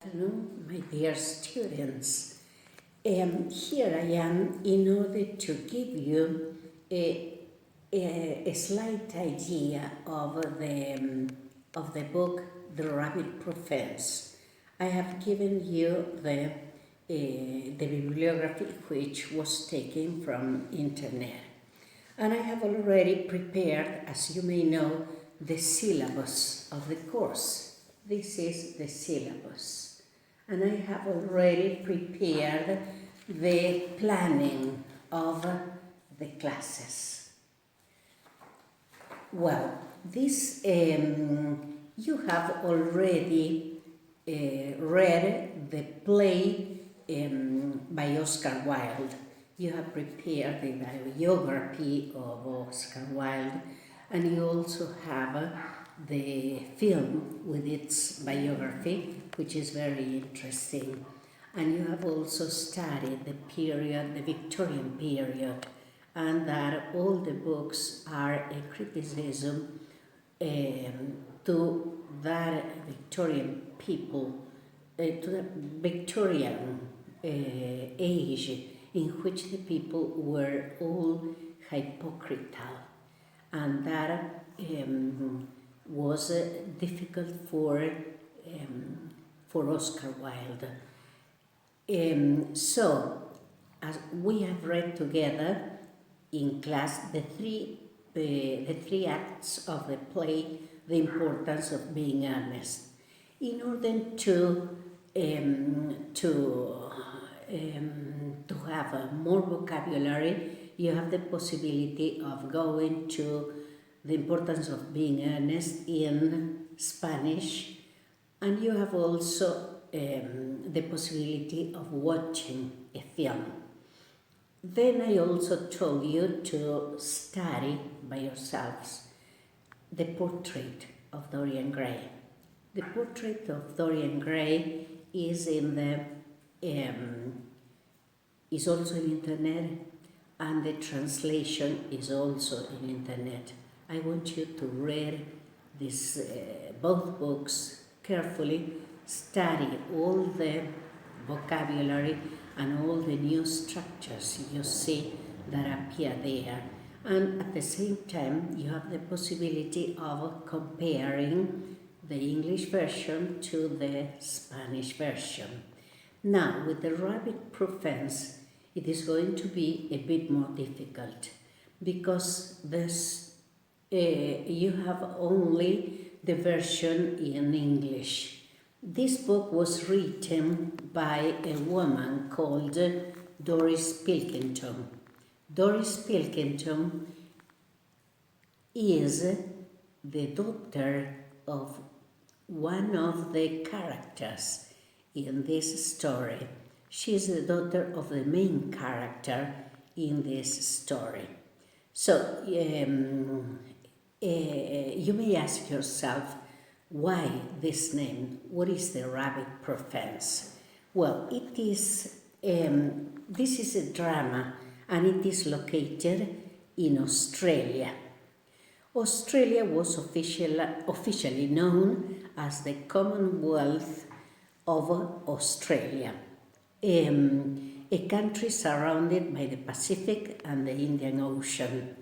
Afternoon, my dear students. Here I am in order to give you a slight idea of the book The Rabbit Profess. I have given you the bibliography which was taken from internet. And I have already prepared, as you may know, the syllabus of the course. This is the syllabus. And I have already prepared the planning of the classes. Well, this you have already read the play by Oscar Wilde. You have prepared the biography of Oscar Wilde, and you also have the film with its biography, which is very interesting. And you have also studied the period, the Victorian period, and that all the books are a criticism to that Victorian people, to the Victorian age in which the people were all hypocritical, and that was difficult for Oscar Wilde. So, as we have read together in class the three acts of the play, The Importance of Being Honest. In order to have more vocabulary, you have the possibility of going to The Importance of Being Honest in Spanish, and you have also the possibility of watching a film. Then I also told you to study by yourselves the portrait of Dorian Gray. The portrait of Dorian Gray is is also in internet, and the translation is also in internet. I want you to read this both books carefully, study all the vocabulary and all the new structures you see that appear there. And at the same time, you have the possibility of comparing the English version to the Spanish version. Now, with the Rabbit Profess, it is going to be a bit more difficult because you have only the version in English. This book was written by a woman called Doris Pilkington. Doris Pilkington is the daughter of one of the characters in this story. She is the daughter of the main character in this story. So you may ask yourself, why this name? What is the Rabbit Profess? Well, it is this is a drama, and it is located in Australia. Australia was officially known as the Commonwealth of Australia, a country surrounded by the Pacific and the Indian Ocean.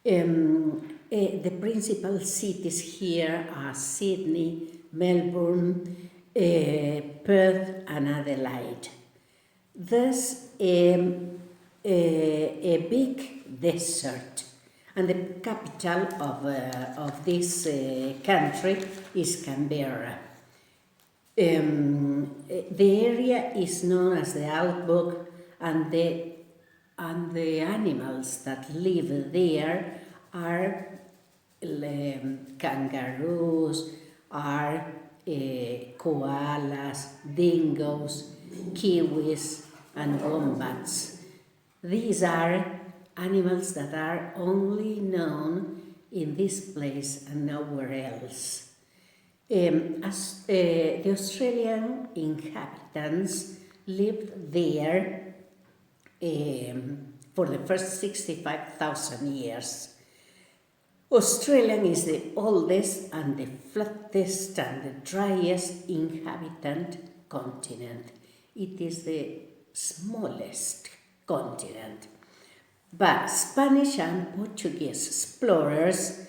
The principal cities here are Sydney, Melbourne, Perth and Adelaide. There's a big desert, and the capital of this country is Canberra. The area is known as the Outback, and the animals that live there are kangaroos, are koalas, dingoes, kiwis, and wombats. These are animals that are only known in this place and nowhere else. As the Australian inhabitants lived there for the first 65,000 years. Australian is the oldest and the flattest and the driest inhabitant continent. It is the smallest continent. But Spanish and Portuguese explorers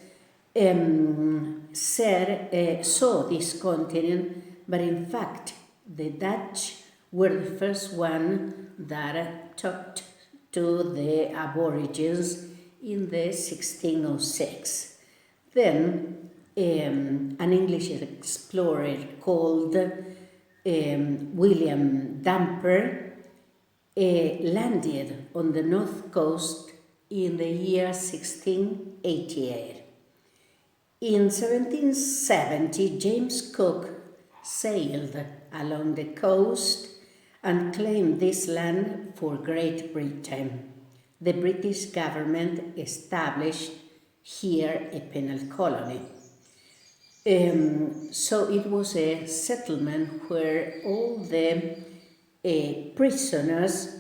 saw this continent, but in fact, the Dutch were the first one that talked to the Aborigines in the 1606. Then an English explorer called William Dampier landed on the north coast in the year 1688. In 1770, James Cook sailed along the coast and claimed this land for Great Britain. The British government established here a penal colony. So it was a settlement where all the prisoners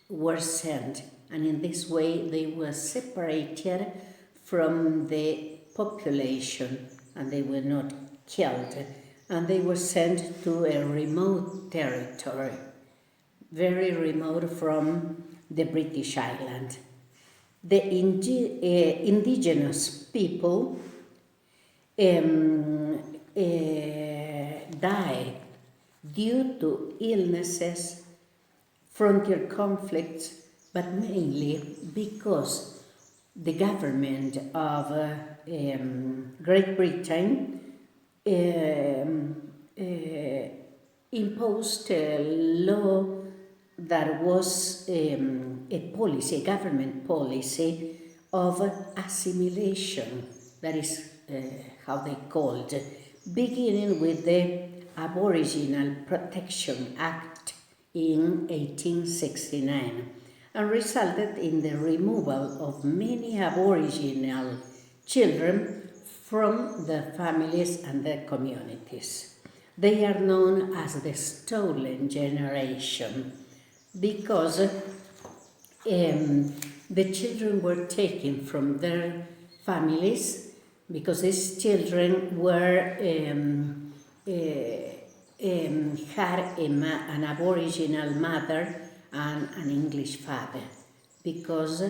were sent, and in this way they were separated from the population and they were not killed, and they were sent to a remote territory, very remote from the British island. The indigenous people died due to illnesses, frontier conflicts, but mainly because the government of Great Britain imposed a law that was a policy, a government policy of assimilation, that is how they called, beginning with the Aboriginal Protection Act in 1869, and resulted in the removal of many Aboriginal children from their families and their communities. They are known as the stolen generation because the children were taken from their families, because these children were had an Aboriginal mother and an English father, because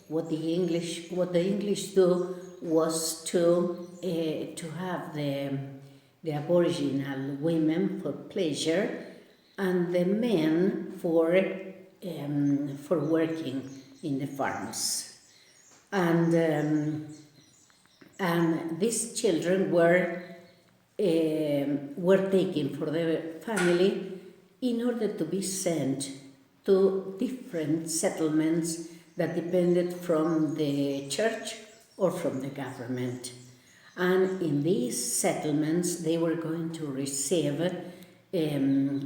what the English do was to have the Aboriginal women for pleasure and the men for working in the farms, and these children were taken for the family in order to be sent to different settlements that depended from the church or from the government. And in these settlements, they were going to receive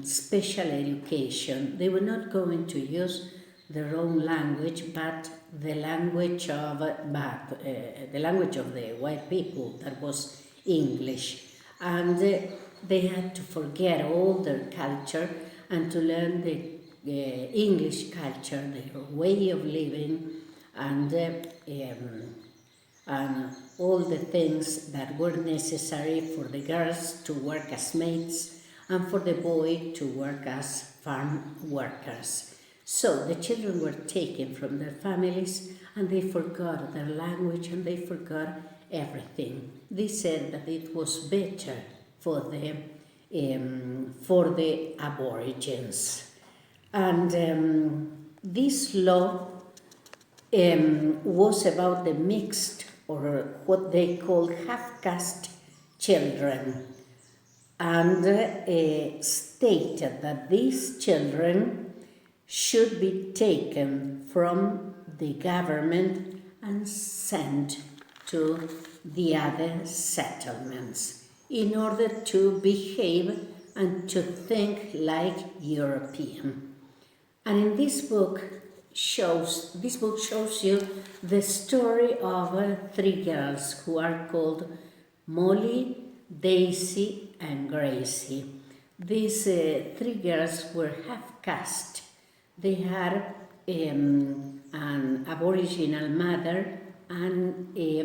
special education. They were not going to use their own language, but the language of the white people, that was English. And they had to forget all their culture and to learn the English culture, their way of living, and all the things that were necessary for the girls to work as maids and for the boy to work as farm workers. So the children were taken from their families and they forgot their language and they forgot everything. They said that it was better for the Aborigines. And this law was about the mixed, or what they called half-caste children, and stated that these children should be taken from the government and sent to the other settlements in order to behave and to think like European. And in this book shows you the story of three girls who are called Molly, Daisy, and Gracie. These three girls were half-caste. They had an Aboriginal mother and a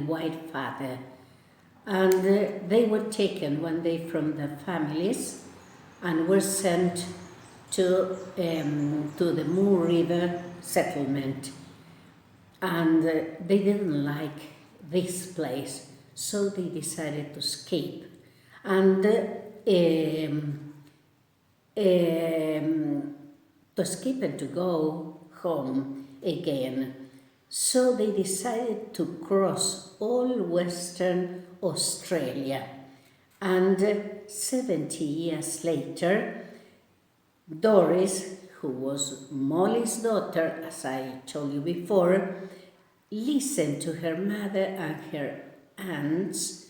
white father. And they were taken one day from the families and were sent to the Moor River settlement. And they didn't like this place, so they decided to escape. And to escape and to go home again. So they decided to cross all Western Australia. And 70 years later, Doris, who was Molly's daughter, as I told you before, listened to her mother and her aunts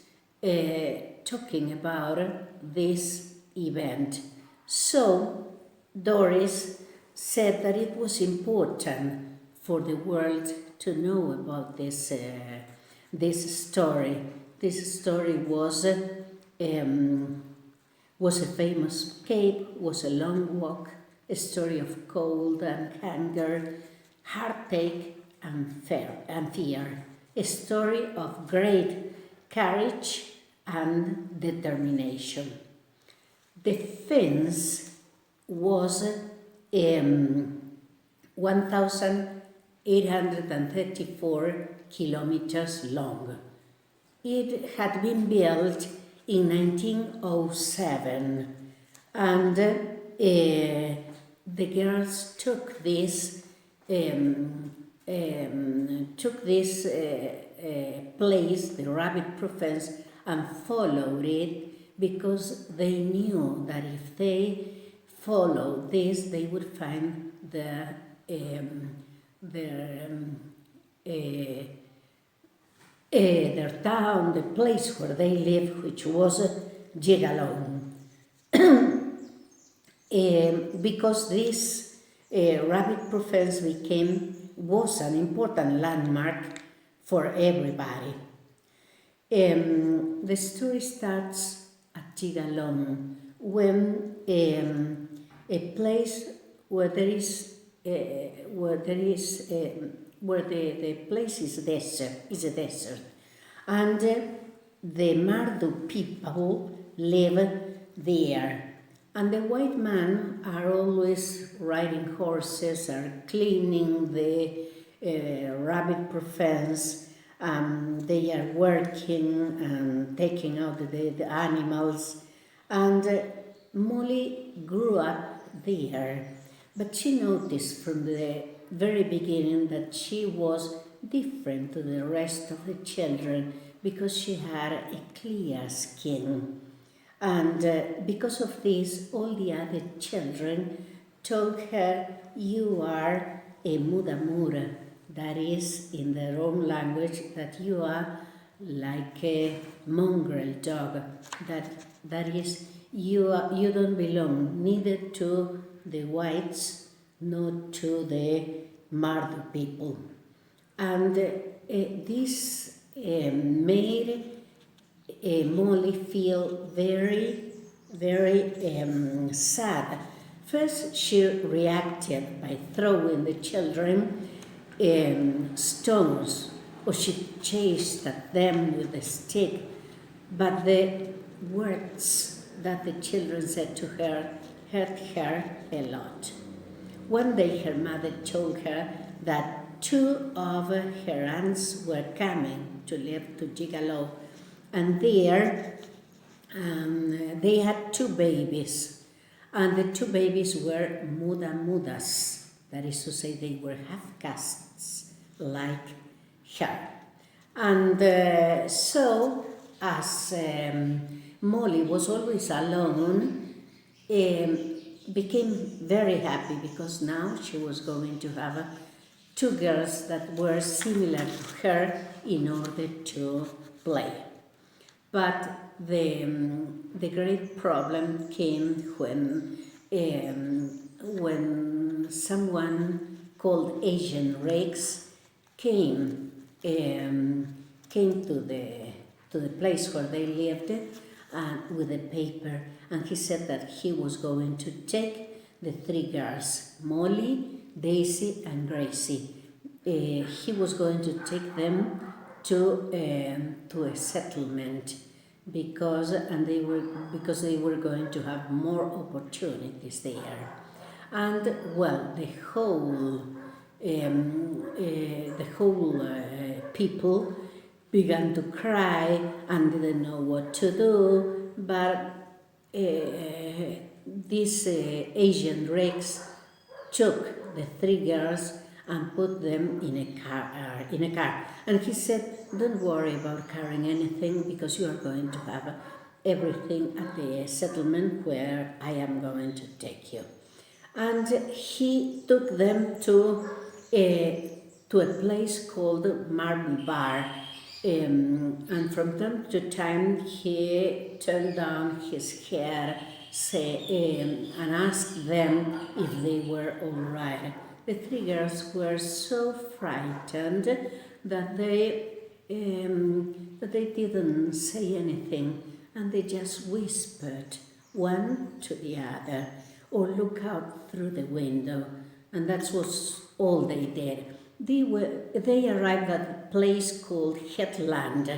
talking about this event. So Doris said that it was important for the world to know about this story. This story was a famous escape, was a long walk, a story of cold and hunger, heartache and fear, a story of great courage and determination. The fence was 1,834 kilometers long. It had been built in 1907, and the girls took this place, the rabbit fence, and followed it because they knew that if they followed this, they would find their town, the place where they live, which was Gigalow. Because this rabbit fence was an important landmark for everybody. The story starts at Gigalow, when a place where the place is a desert, and the Mardu people live there. And the white men are always riding horses, are cleaning the rabbit fence. They are working and taking out the animals. And Molly grew up there, but she noticed from the very beginning that she was different to the rest of the children because she had a clear skin. And because of this, all the other children told her, "You are a muda," that is, in their own language, that you are like a mongrel dog, that is, you don't belong neither to the whites nor to the Mardu people. And this made Molly feel very, very sad. First, she reacted by throwing the children stones, or she chased at them with a stick. But the words that the children said to her hurt her a lot. One day her mother told her that 2 of her aunts were coming to live to Gigalow, and there they had 2 babies, and the 2 babies were mudas, that is to say they were half-castes like her. And so as Molly was always alone, became very happy because now she was going to have 2 girls that were similar to her in order to play. But the great problem came when someone called Asian Rex came to the place where they lived with a paper, and he said that he was going to take the 3 girls, Molly, Daisy, and Gracie. He was going to take them to a settlement because they were going to have more opportunities there. And well, the whole people began to cry and didn't know what to do, but this Asian Rex took the three girls and put them in a car. And he said, "Don't worry about carrying anything because you are going to have everything at the settlement where I am going to take you." And he took them to a place called Marble Bar. And from time to time he turned down his hair and asked them if they were all right. The three girls were so frightened that they didn't say anything, and they just whispered one to the other or look out through the window, and that was all they did. They arrived at a place called Headland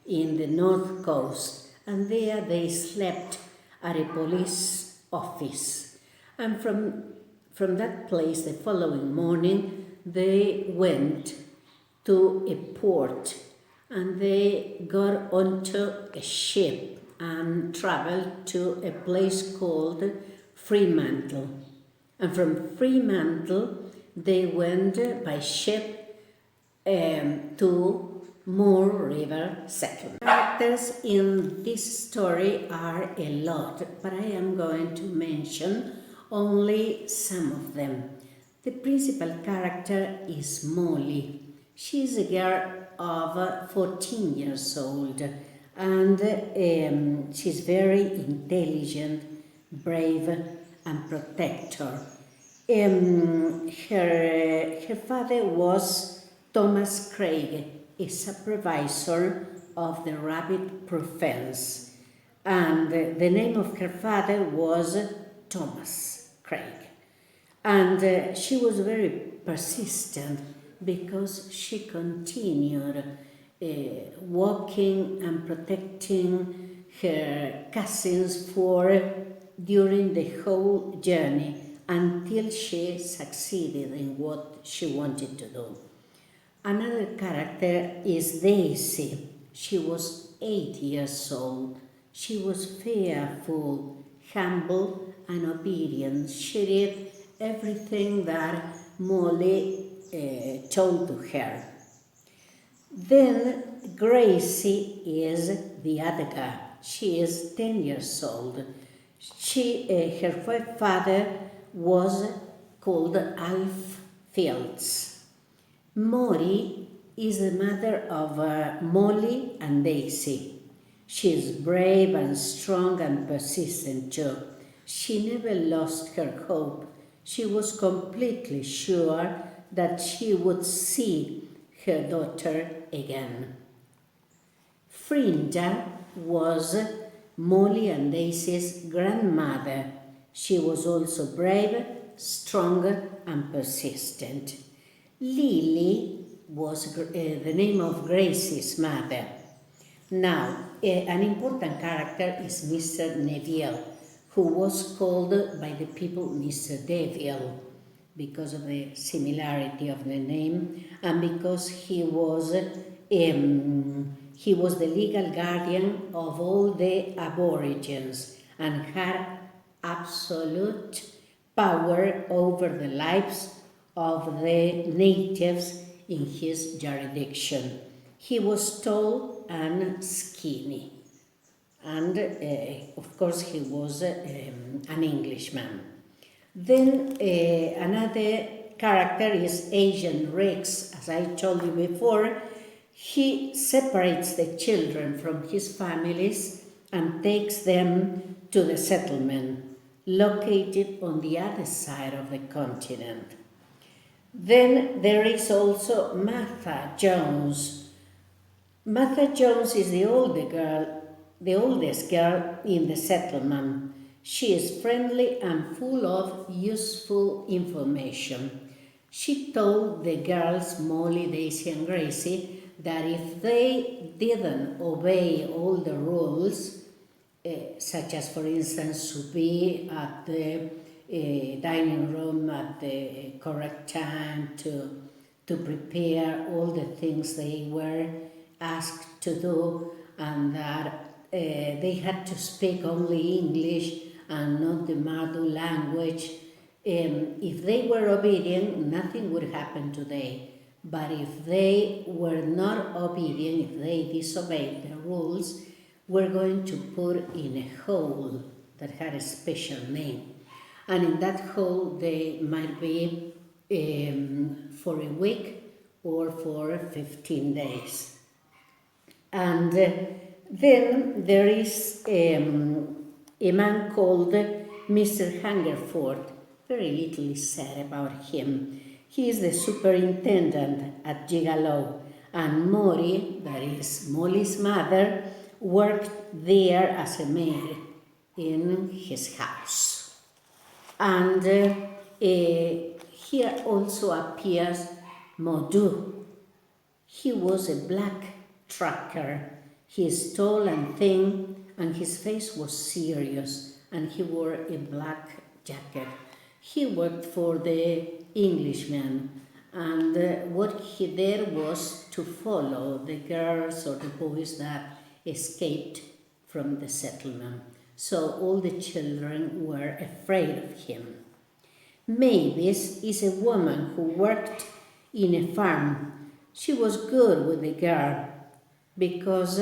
in the north coast, and there they slept at a police office. And from that place the following morning they went to a port, and they got onto a ship and traveled to a place called Fremantle. And from Fremantle they went by ship to Moor River settlement. Characters in this story are a lot, but I am going to mention only some of them. The principal character is Molly. She is a girl of 14 years old, and she's very intelligent, brave, and protector. Her father was Thomas Craig, a supervisor of the rabbit proof fence, and the name of her father was Thomas Craig. And she was very persistent because she continued walking and protecting her cousins during the whole journey until she succeeded in what she wanted to do. Another character is Daisy. She was 8 years old. She was fearful, humble, and obedient. She did everything that Molly told to her. Then Gracie is the other girl. She is 10 years old. Her father was called Alf Fields. Mori is the mother of Molly and Daisy. She is brave and strong and persistent too. She never lost her hope. She was completely sure that she would see her daughter again. Frinda was Molly and Daisy's grandmother. She was also brave, strong, and persistent. Lily was the name of Gracie's mother. Now, an important character is Mr. Neville, who was called by the people Mr. Devil because of the similarity of the name and because he was the legal guardian of all the aborigines and had absolute power over the lives of the natives in his jurisdiction. He was tall and skinny, and of course he was an Englishman. Then another character is Asian Rex. As I told you before, he separates the children from his families and takes them to the settlement located on the other side of the continent. Then there is also Martha Jones. Martha Jones is the oldest girl in the settlement. She is friendly and full of useful information. She told the girls, Molly, Daisy, and Gracie, that if they didn't obey all the rules, such as, for instance, to be at the dining room at the correct time, to prepare all the things they were asked to do, and that they had to speak only English and not the mother language. If they were obedient, nothing would happen today. But if they were not obedient, if they disobeyed the rules, we're going to put in a hole that had a special name. And in that hole, they might be for a week or for 15 days. And then there is a man called Mr. Hungerford. Very little is said about him. He is the superintendent at Gigalow, and Mori, that is Molly's mother, worked there as a maid in his house. And here also appears Modu. He was a black trucker. He is tall and thin, and his face was serious, and he wore a black jacket. He worked for the Englishman, and what he did was to follow the girls or the boys that escaped from the settlement. So all the children were afraid of him. Mavis is a woman who worked in a farm. She was good with the girl because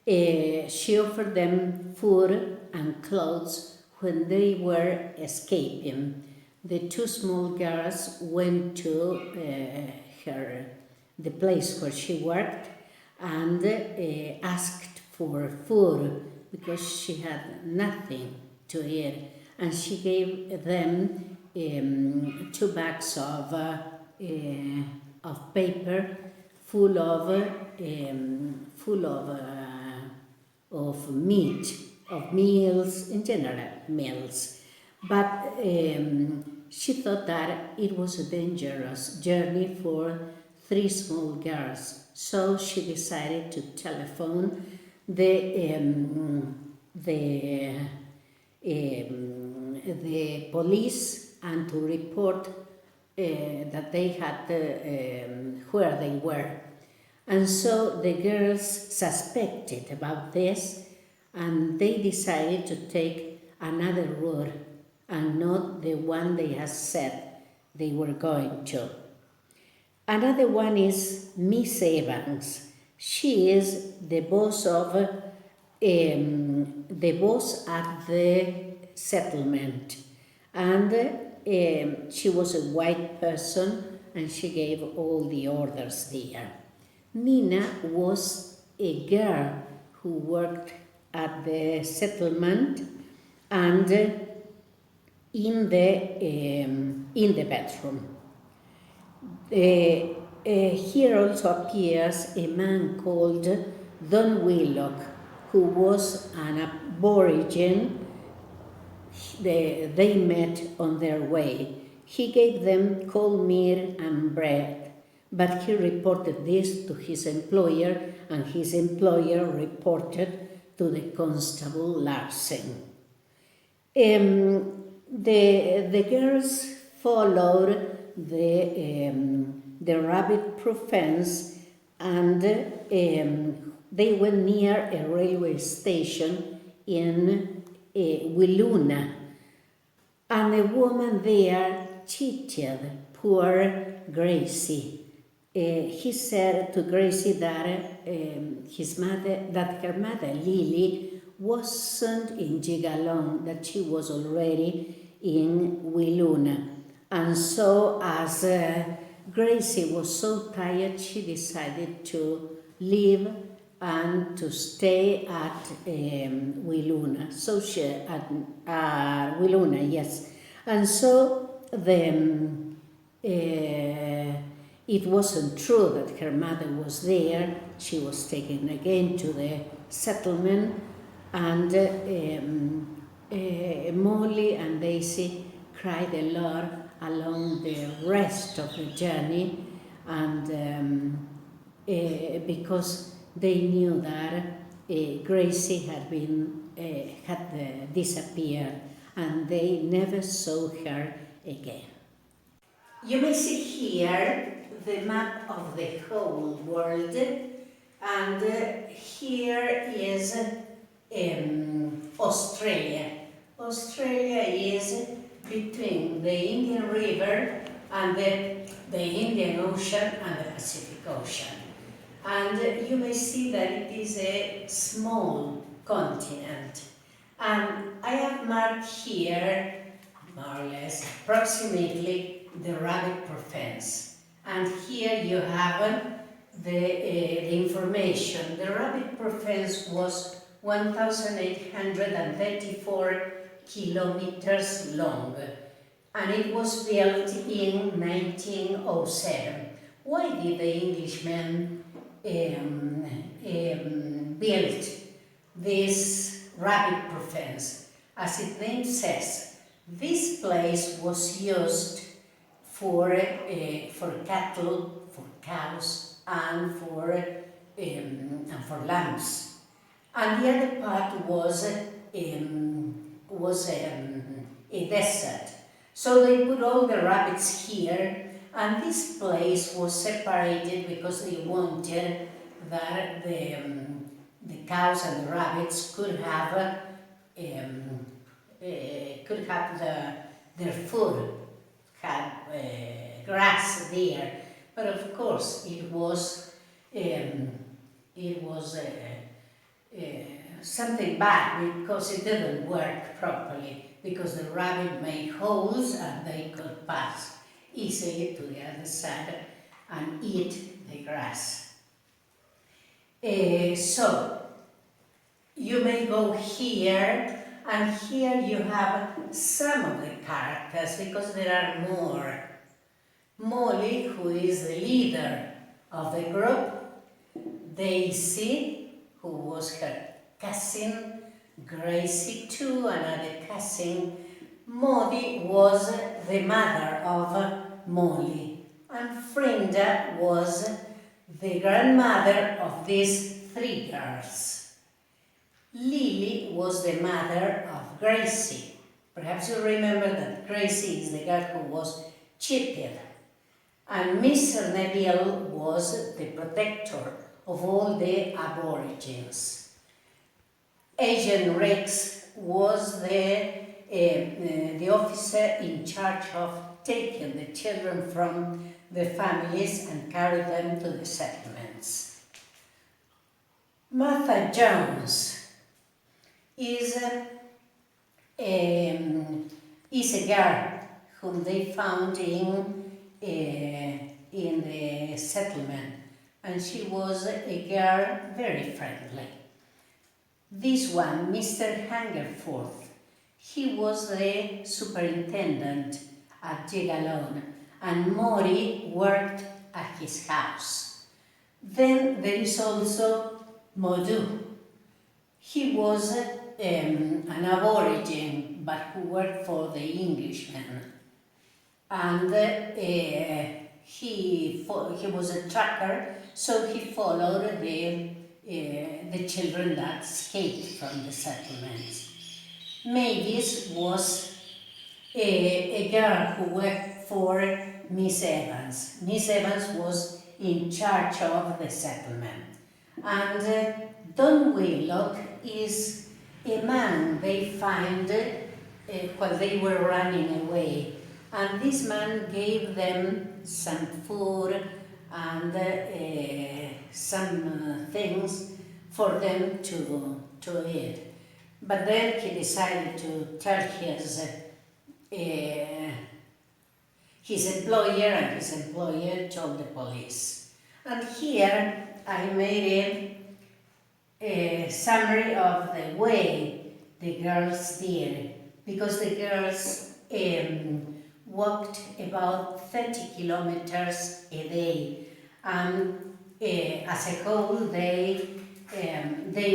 she offered them food and clothes when they were escaping. The two small girls went to the place where she worked and asked for food because she had nothing to eat, and she gave them 2 bags of paper full of meat, of meals, in general meals. But she thought that it was a dangerous journey for 3 small girls, so she decided to telephone the police and to report that they had where they were. And so the girls suspected about this, and they decided to take another route and not the one they had said they were going to. Another one is Miss Evans. She is the boss of the boss at the settlement, and she was a white person, and she gave all the orders there. Nina was a girl who worked at the settlement and in the bedroom. Here also appears a man called Don Willock, who was an aborigine. They met on their way. He gave them cold meat and bread, but he reported this to his employer, and his employer reported to the constable Larsen. The girls followed the rabbit-proof fence, and they went near a railway station in Wiluna, and a woman there cheated poor Gracie. He said to Gracie that her mother Lily wasn't in Jigalong, that she was already in Wiluna. And so as Gracie was so tired, she decided to leave and to stay at Wiluna. So she at Wiluna, yes. And so it wasn't true that her mother was there. She was taken again to the settlement, and Molly and Daisy cried a lot along the rest of the journey, and because they knew that Gracie had disappeared, and they never saw her again. You may see here the map of the whole world, and here is Australia. Australia is between the Indian River and the Indian Ocean and the Pacific Ocean. And you may see that it is a small continent. And I have marked here, more or less, approximately the rabbit profens. And here you have the information. The rabbit profens was 1,834 kilometers long, and it was built in 1907. Why did the Englishmen build this rabbit profens? As its name says, this place was used for cattle, for cows, and for lambs. And the other part was a desert. So they put all the rabbits here, and this place was separated because they wanted that the cows and the rabbits could have their food, had grass there. But of course, it was something bad because it didn't work properly, because the rabbit made holes and they could pass easily to the other side and eat the grass. So you may go here, and here you have some of the characters, because there are more. Molly, who is the leader of the group, Daisy, who was her cousin, Gracie too, another cousin. Maudie was the mother of Molly, and Frinda was the grandmother of these three girls. Lily was the mother of Gracie. Perhaps you remember that Gracie is the girl who was cheated, and Mr. Neville was the protector of all the aborigines. Agent Rex was the officer in charge of taking the children from the families and carry them to the settlements. Martha Jones is a girl whom they found in the settlement, and she was a girl very friendly. This one, Mr. Hungerforth, he was the superintendent at Jigalone, and Mori worked at his house. Then there is also Modu. He was an aborigine, but who worked for the Englishmen. And he was a tracker, so he followed the children that escaped from the settlements. Mavis was a girl who worked for Miss Evans. Miss Evans was in charge of the settlement. And Don Willock is a man they find while they were running away. And this man gave them some food and some things for them to eat. But then he decided to tell his employer, and his employer told the police. And here I made a summary of the way the girls did, because the girls walked about 30 kilometers a day, and as a whole they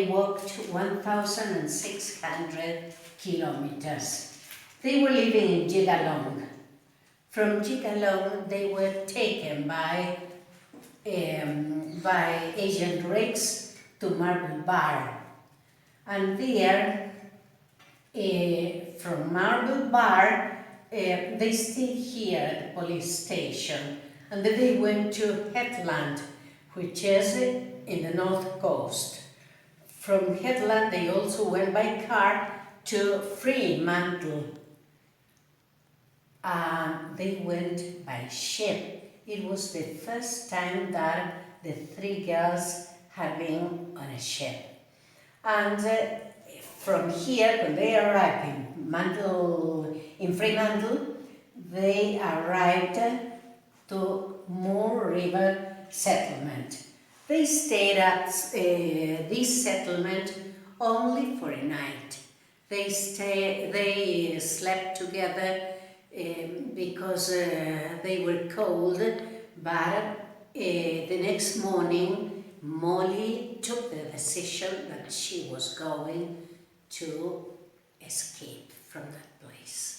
walked 1,600 kilometers. They were living in Jigalong. From Jigalong they were taken by by Agent Rex to Marble Bar. And there, from Marble Bar, they stayed here at the police station, and then they went to Headland, which is in the north coast. From Headland, they also went by car to Fremantle, and they went by ship. It was the first time that the three girls had been on a ship. And from here, when they arrived in Fremantle, they arrived to Moore River settlement. They stayed at this settlement only for a night. They slept together because they were cold, but the next morning Molly took the decision that she was going to escape from that place.